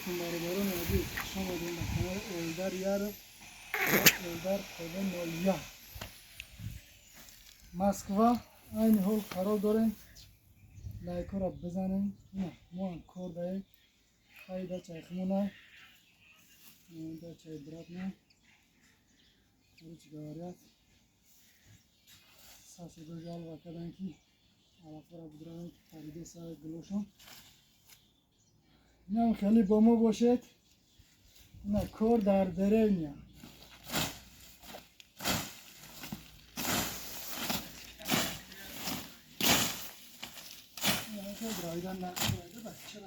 علیکم برادران عزیز، خوش آمدید به کانال اولدر یار و اولدر خود مالیا مسکوا. این حال قرار داریم لایک را بزنیم. نه ما هم کار داریم خیلی چای خمونه دا چای برات نه هیچ گاریت ساسی دو جال و کدن کی علاقه را بدرانیم پریده سای گلوشون. این هم خیلی با ما باشد. نه کار در دره نیا رایدن نه رایده بچه